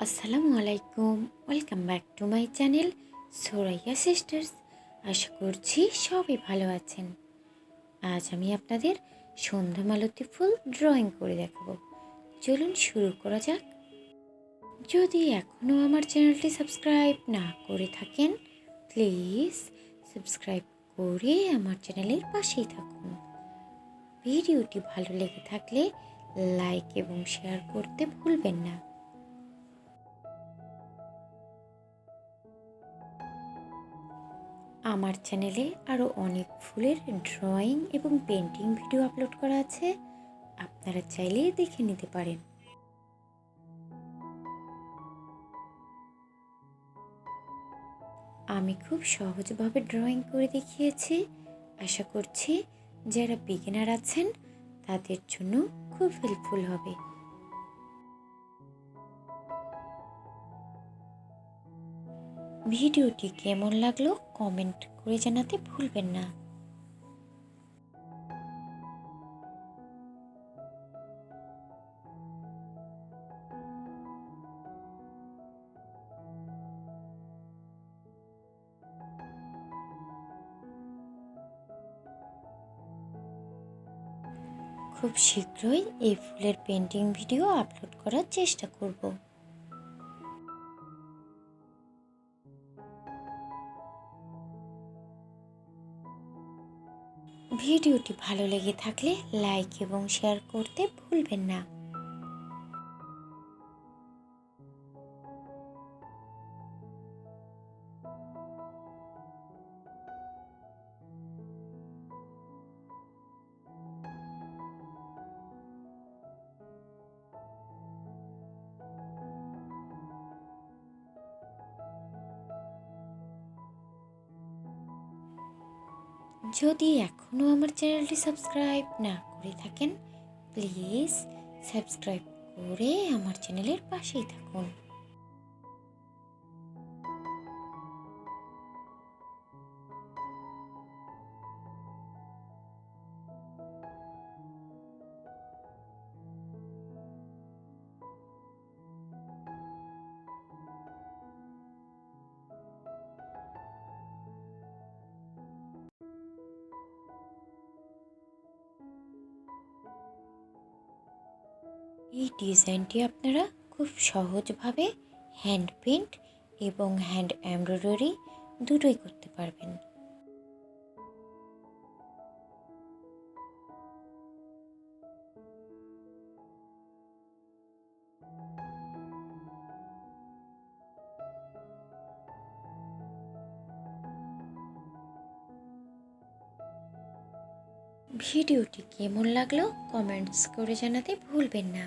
Assalamualaikum, welcome back to my channel Suraiya sisters. আশা করছি সবাই ভালো আছেন। আজ আমি আপনাদের সন্ধ্যা মালতি ফুল ড্রয়িং করে দেখাবো। চলুন শুরু করা যাক। যদি এখনও আমার চ্যানেলটি সাবস্ক্রাইব না করে থাকেন, প্লিজ সাবস্ক্রাইব করে আমার চ্যানেলের পাশেই থাকুন। ভিডিওটি ভালো লেগে থাকলে লাইক এবং শেয়ার করতে ভুলবেন না। আমার চ্যানেলে আরও অনেক ফুলের ড্রয়িং এবং পেন্টিং ভিডিও আপলোড করা আছে, আপনারা চাইলে দেখে নিতে পারেন। আমি খুব সহজভাবে ড্রয়িং করে দেখিয়েছি। আশা করছি যারা বিগিনার আছেন তাদের জন্য খুব হেল্পফুল হবে। ভিডিওটি কেমন লাগলো কমেন্ট করে জানাতে ভুলবেন না। খুব শীঘ্রই এই ফুলের পেন্টিং ভিডিও আপলোড করার চেষ্টা করব। ভিডিওটি ভালো লেগে থাকলে লাইক এবং শেয়ার করতে ভুলবেন না। যদি এখনও আমার চ্যানেলটি সাবস্ক্রাইব না করে থাকেন, প্লিজ সাবস্ক্রাইব করে আমার চ্যানেলের পাশেই থাকুন। এই ডিজাইনটি আপনারা খুব সহজভাবে হ্যান্ড পেইন্ট এবং হ্যান্ড এমব্রয়ডারি দুটোই করতে পারবেন। ভিডিওটি কেমন লাগলো কমেন্টস করে জানাতে ভুলবেন না।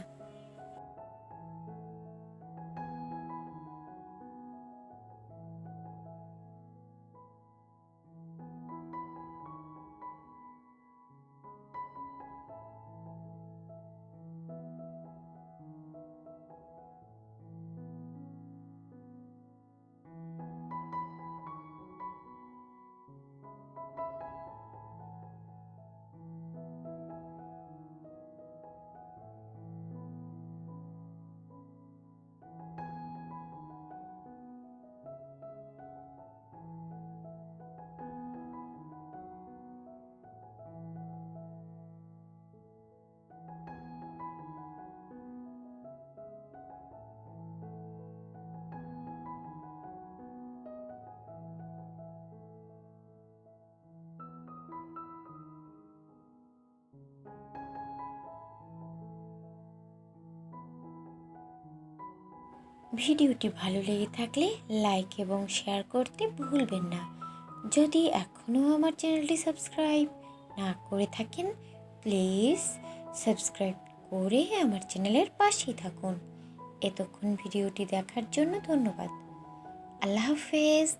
ভিডিওটি ভালো লেগে থাকলে লাইক এবং শেয়ার করতে ভুলবেন না। যদি এখনও আমার চ্যানেলটি সাবস্ক্রাইব না করে থাকেন, প্লিজ সাবস্ক্রাইব করে আমার চ্যানেলের পাশেই থাকুন। এতক্ষণ ভিডিওটি দেখার জন্য ধন্যবাদ। আল্লাহ হাফেজ।